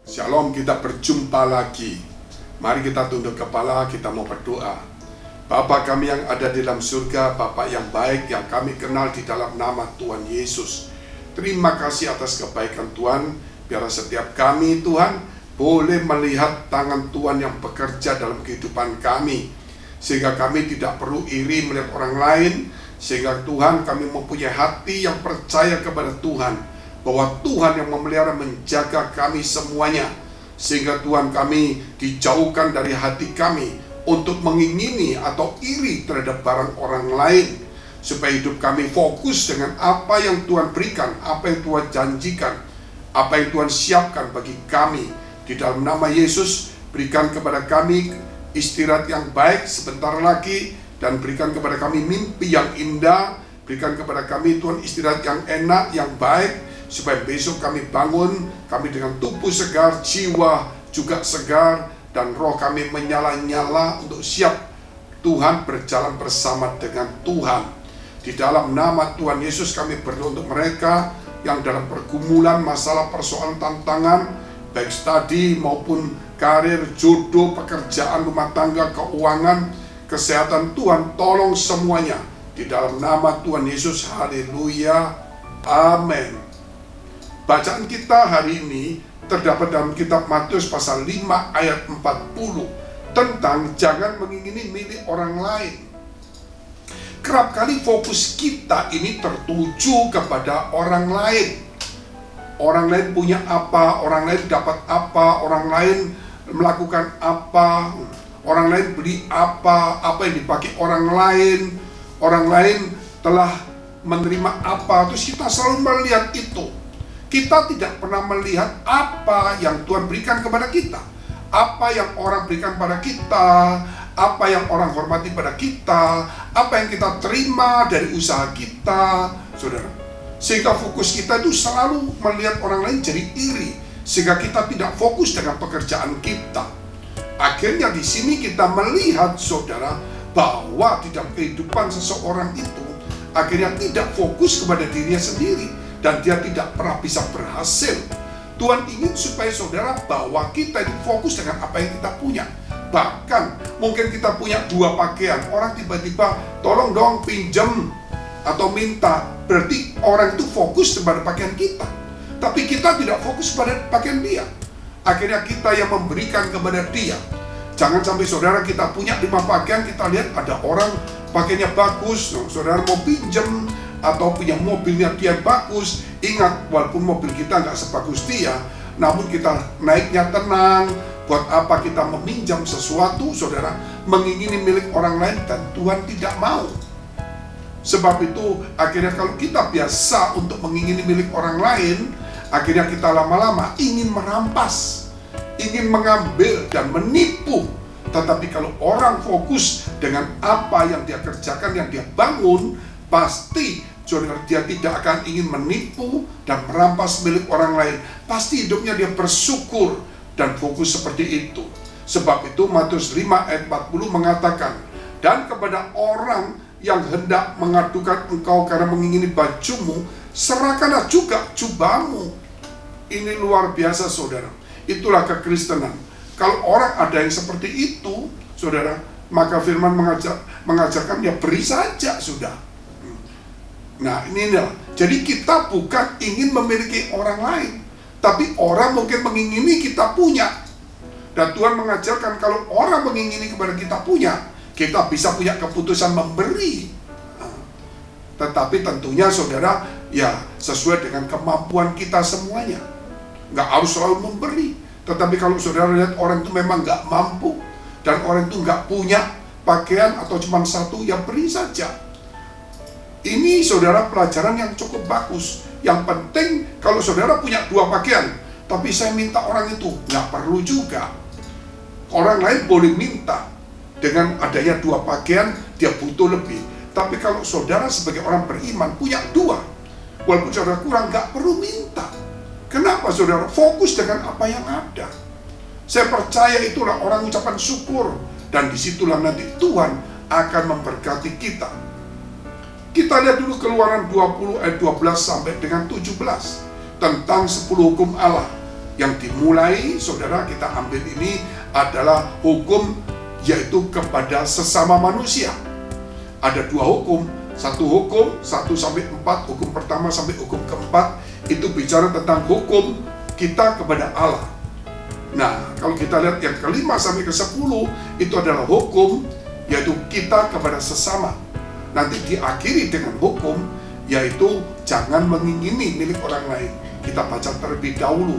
Shalom, kita berjumpa lagi. Mari kita tunduk kepala, kita mau berdoa. Bapa kami yang ada di dalam surga, Bapa yang baik yang kami kenal di dalam nama Tuhan Yesus. Terima kasih atas kebaikan Tuhan. Biar setiap kami Tuhan boleh melihat tangan Tuhan yang bekerja dalam kehidupan kami, sehingga kami tidak perlu iri melihat orang lain. Sehingga Tuhan, kami mempunyai hati yang percaya kepada Tuhan, bahwa Tuhan yang memelihara menjaga kami semuanya. Sehingga Tuhan, kami dijauhkan dari hati kami untuk mengingini atau iri terhadap barang orang lain, supaya hidup kami fokus dengan apa yang Tuhan berikan, apa yang Tuhan janjikan, apa yang Tuhan siapkan bagi kami. Di dalam nama Yesus, berikan kepada kami istirahat yang baik sebentar lagi, dan berikan kepada kami mimpi yang indah. Berikan kepada kami Tuhan istirahat yang enak, yang baik, supaya besok kami bangun, kami dengan tubuh segar, jiwa juga segar, dan roh kami menyala-nyala untuk siap Tuhan berjalan bersama dengan Tuhan. Di dalam nama Tuhan Yesus kami berdoa untuk mereka yang dalam pergumulan, masalah, persoalan, tantangan, baik studi maupun karir, jodoh, pekerjaan, rumah tangga, keuangan, kesehatan. Tuhan tolong semuanya. Di dalam nama Tuhan Yesus, haleluya, amin. Bacaan kita hari ini terdapat dalam kitab Matius pasal 5 ayat 40 tentang jangan mengingini milik orang lain. Kerap kali fokus kita ini tertuju kepada orang lain. Orang lain punya apa, orang lain dapat apa, orang lain melakukan apa, orang lain beli apa yang dipakai orang lain telah menerima apa. Terus kita selalu melihat itu. Kita tidak pernah melihat apa yang Tuhan berikan kepada kita, apa yang orang berikan pada kita, apa yang orang hormati pada kita, apa yang kita terima dari usaha kita, saudara. Sehingga fokus kita itu selalu melihat orang lain jadi iri, sehingga kita tidak fokus dengan pekerjaan kita. Akhirnya di sini kita melihat, saudara, bahwa di dalam kehidupan seseorang itu akhirnya tidak fokus kepada dirinya sendiri, dan dia tidak pernah bisa berhasil. Tuhan ingin supaya saudara, bahwa kita itu fokus dengan apa yang kita punya. Bahkan mungkin kita punya 2 pakaian, orang tiba-tiba tolong dong pinjam atau minta, berarti orang itu fokus kepada pakaian kita, tapi kita tidak fokus pada pakaian dia. Akhirnya kita yang memberikan kepada dia. Jangan sampai saudara, kita punya 5 pakaian, kita lihat ada orang pakaiannya bagus, saudara mau pinjam, atau punya mobilnya dia bagus. Ingat, walaupun mobil kita nggak sebagus dia, namun kita naiknya tenang. Buat apa kita meminjam sesuatu, saudara, mengingini milik orang lain, dan Tuhan tidak mau. Sebab itu akhirnya kalau kita biasa untuk mengingini milik orang lain, akhirnya kita lama-lama ingin merampas, ingin mengambil dan menipu. Tetapi kalau orang fokus dengan apa yang dia kerjakan, yang dia bangun, pasti saudara, dia tidak akan ingin menipu dan merampas milik orang lain. Pasti hidupnya dia bersyukur dan fokus seperti itu. Sebab itu Matius 5 ayat 40 mengatakan, dan kepada orang yang hendak mengadukan engkau karena mengingini bajumu, serahkanlah juga jubahmu. Ini luar biasa, saudara. Itulah kekristenan. Kalau orang ada yang seperti itu, saudara, maka firman mengajarkan ya beri saja sudah. Nah, inilah. Jadi kita bukan ingin memiliki orang lain, tapi orang mungkin mengingini kita punya. Dan Tuhan mengajarkan kalau orang mengingini kepada kita punya, kita bisa punya keputusan memberi. Tetapi tentunya saudara, ya sesuai dengan kemampuan kita semuanya. Nggak harus selalu memberi. Tetapi kalau saudara lihat orang itu memang nggak mampu, dan orang itu nggak punya pakaian atau cuma satu, ya beri saja. Ini saudara pelajaran yang cukup bagus. Yang penting kalau saudara punya 2 pakaian, tapi saya minta orang itu, nggak perlu juga. Orang lain boleh minta. Dengan adanya 2 pakaian, dia butuh lebih. Tapi kalau saudara sebagai orang beriman punya 2, walaupun saudara kurang, nggak perlu minta. Kenapa saudara? Fokus dengan apa yang ada. Saya percaya itulah orang ucapan syukur, dan disitulah nanti Tuhan akan memberkati kita. Kita lihat dulu Keluaran 20 ayat 12 sampai dengan 17 tentang 10 hukum Allah. yang dimulai, saudara, kita ambil ini adalah hukum, yaitu kepada sesama manusia. Ada dua hukum, satu hukum 1-4, hukum pertama sampai hukum keempat itu bicara tentang hukum kita kepada Allah. Nah, kalau kita lihat yang kelima sampai ke-10 itu adalah hukum, yaitu kita kepada sesama. Nanti diakhiri dengan hukum, yaitu jangan mengingini milik orang lain. Kita baca terlebih dahulu.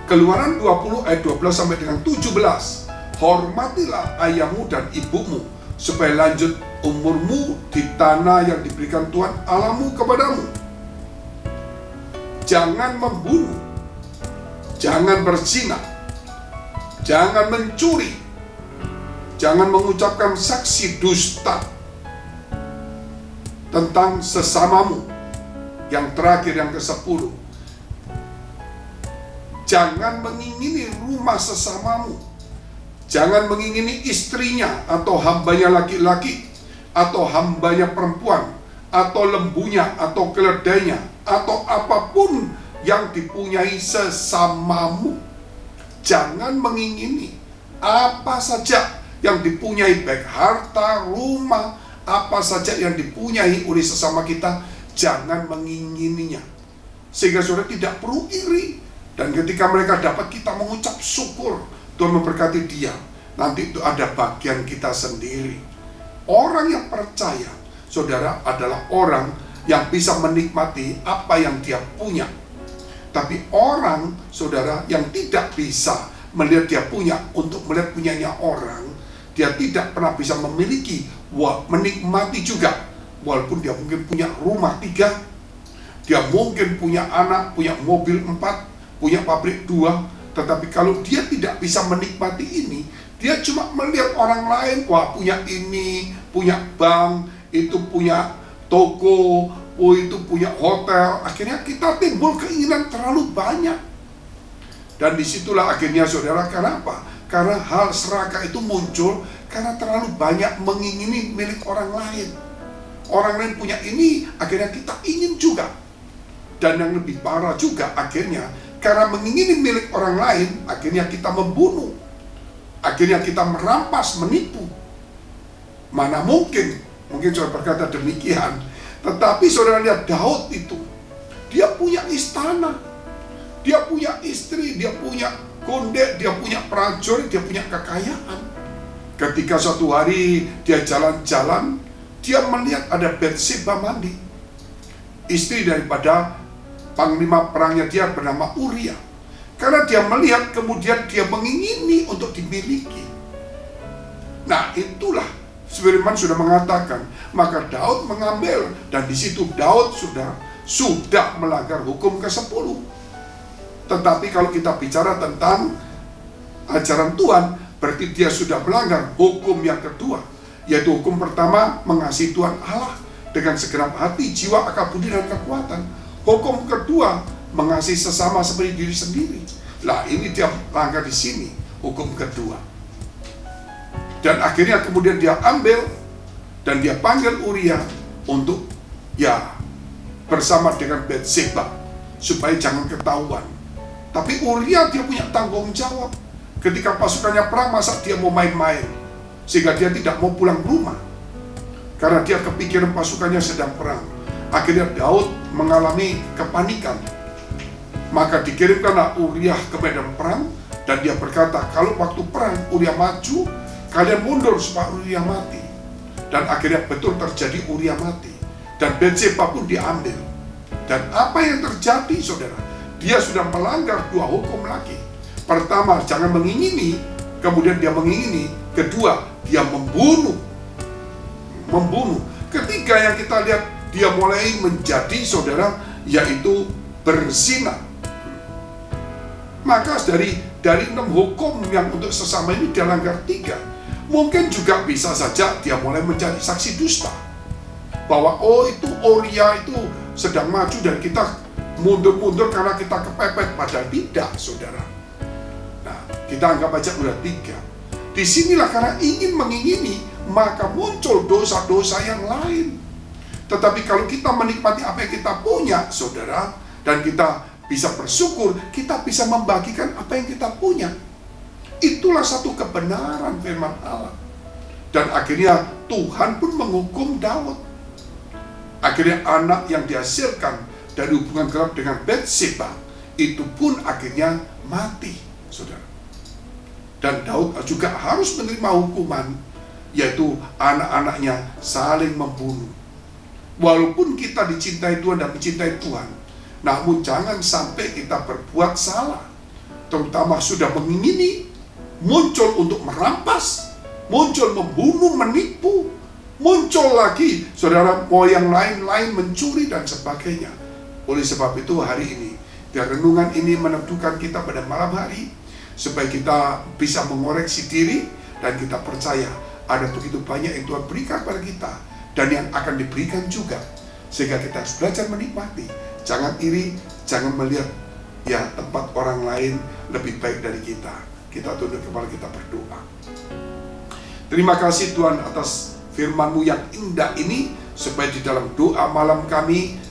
Keluaran 20 ayat 12 sampai dengan 17. Hormatilah ayahmu dan ibumu, supaya lanjut umurmu di tanah yang diberikan Tuhan Allahmu kepadamu. Jangan membunuh, jangan berzina, jangan mencuri, jangan mengucapkan saksi dusta tentang sesamamu. Yang terakhir, yang ke-10, jangan mengingini rumah sesamamu. Jangan mengingini istrinya, atau hambanya laki-laki, atau hambanya perempuan, atau lembunya, atau keledainya, atau apapun yang dipunyai sesamamu. Jangan mengingini apa saja yang dipunyai, baik harta, rumah, apa saja yang dipunyai oleh sesama kita, jangan mengingininya. Sehingga saudara tidak perlu iri. Dan ketika mereka dapat, kita mengucap syukur, Tuhan memberkati dia. Nanti itu ada bagian kita sendiri. Orang yang percaya, saudara, adalah orang yang bisa menikmati apa yang dia punya. Tapi orang, saudara, yang tidak bisa melihat dia punya untuk melihat punyanya orang, dia tidak pernah bisa memiliki, menikmati juga. Walaupun dia mungkin punya rumah 3, dia mungkin punya anak, punya mobil 4, punya pabrik 2, tetapi kalau dia tidak bisa menikmati ini, dia cuma melihat orang lain, wah punya ini, punya bank, itu punya toko, itu punya hotel. Akhirnya kita timbul keinginan terlalu banyak. Dan disitulah akhirnya saudara, kenapa? Karena hal serakah itu muncul karena terlalu banyak mengingini milik orang lain. Orang lain punya ini, akhirnya kita ingin juga. Dan yang lebih parah juga, akhirnya karena mengingini milik orang lain, akhirnya kita membunuh. Akhirnya kita merampas, menipu. Mana mungkin saudara berkata demikian. Tetapi saudara lihat Daud itu, dia punya istana, dia punya istri, dia punya konde, dia punya prajurit, dia punya kekayaan. Ketika suatu hari dia jalan-jalan, dia melihat ada Bathsheba mandi, istri daripada panglima perangnya dia bernama Uria. Karena dia melihat, kemudian dia mengingini untuk dimiliki. Nah, itulah firman sudah mengatakan, maka Daud mengambil, dan di situ Daud sudah melanggar hukum ke-10. Tetapi kalau kita bicara tentang ajaran Tuhan, berarti dia sudah melanggar hukum yang kedua, yaitu hukum pertama, mengasihi Tuhan Allah dengan segenap hati, jiwa, akal budi, dan kekuatan. Hukum kedua, mengasihi sesama seperti diri sendiri. Lah, ini dia langgar di sini, hukum kedua. Dan akhirnya kemudian dia ambil dan dia panggil Uria untuk bersama dengan Bathsheba supaya jangan ketahuan. Tapi Uria dia punya tanggung jawab. Ketika pasukannya perang, masa dia mau main-main? Sehingga dia tidak mau pulang rumah. Karena dia kepikiran pasukannya sedang perang. Akhirnya Daud mengalami kepanikan. Maka dikirimkanlah Uria ke medan perang, dan dia berkata, kalau waktu perang Uria maju, kalian mundur supaya Uria mati. Dan akhirnya betul terjadi, Uria mati. Dan Bathsheba pun diambil. Dan apa yang terjadi, saudara? Dia sudah melanggar 2 hukum lagi. Pertama, jangan mengingini. Kemudian dia mengingini. Kedua, dia membunuh. Ketiga yang kita lihat, dia mulai menjadi, saudara, yaitu berzina. Maka dari 6 hukum yang untuk sesama ini dia langgar 3. Mungkin juga bisa saja dia mulai menjadi saksi dusta. Bahwa itu Uria itu sedang maju dan kita mundur-mundur karena kita kepepet. Padahal tidak, saudara. Nah, kita anggap aja udah 3. Disinilah karena ingin mengingini, maka muncul dosa-dosa yang lain. Tetapi kalau kita menikmati apa yang kita punya, saudara, dan kita bisa bersyukur, kita bisa membagikan apa yang kita punya. Itulah satu kebenaran firman Allah. Dan akhirnya Tuhan pun menghukum Daud. Akhirnya anak yang dihasilkan dari hubungan gelap dengan Bathsheba itu pun akhirnya mati, saudara. Dan Daud juga harus menerima hukuman, yaitu anak-anaknya saling membunuh. Walaupun kita dicintai Tuhan dan mencintai Tuhan, namun jangan sampai kita berbuat salah, terutama sudah mengingini, muncul untuk merampas, muncul membunuh, menipu, muncul lagi, saudara, mau yang lain-lain mencuri dan sebagainya. Oleh sebab itu hari ini, biar renungan ini meneduhkan kita pada malam hari, supaya kita bisa mengoreksi diri, dan kita percaya ada begitu banyak yang Tuhan berikan pada kita, dan yang akan diberikan juga. Sehingga kita harus belajar menikmati. Jangan iri, jangan melihat ya tempat orang lain lebih baik dari kita. Kita tunduk kepala, kita berdoa. Terima kasih Tuhan atas firman-Mu yang indah ini, supaya di dalam doa malam kami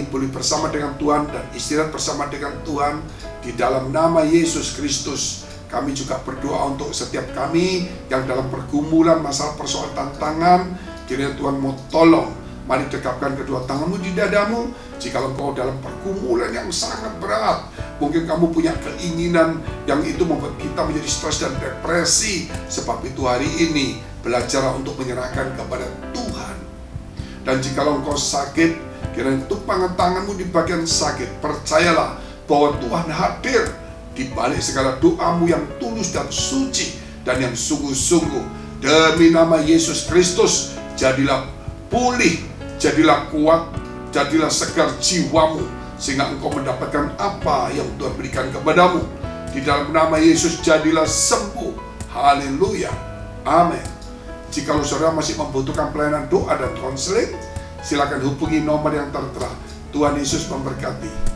boleh bersama dengan Tuhan dan istirahat bersama dengan Tuhan. Di dalam nama Yesus Kristus, kami juga berdoa untuk setiap kami yang dalam pergumulan masalah persoalan tantangan. Kiranya Tuhan mau tolong. Mari dekapkan kedua tanganmu di dadamu. Jika engkau dalam pergumulan yang sangat berat, mungkin kamu punya keinginan yang itu membuat kita menjadi stres dan depresi. Sebab itu hari ini belajar untuk menyerahkan kepada Tuhan. Dan jika engkau sakit, kiranya tumpangan tanganmu di bagian sakit. Percayalah bahwa Tuhan hadir di balik segala doamu yang tulus dan suci dan yang sungguh-sungguh. Demi nama Yesus Kristus, jadilah pulih, jadilah kuat, jadilah segar jiwamu, sehingga engkau mendapatkan apa yang Tuhan berikan kepadamu. Di dalam nama Yesus jadilah sembuh. Haleluya. Amin. Jika saudara masih membutuhkan pelayanan doa dan konseling, silakan hubungi nomor yang tertera. Tuhan Yesus memberkati.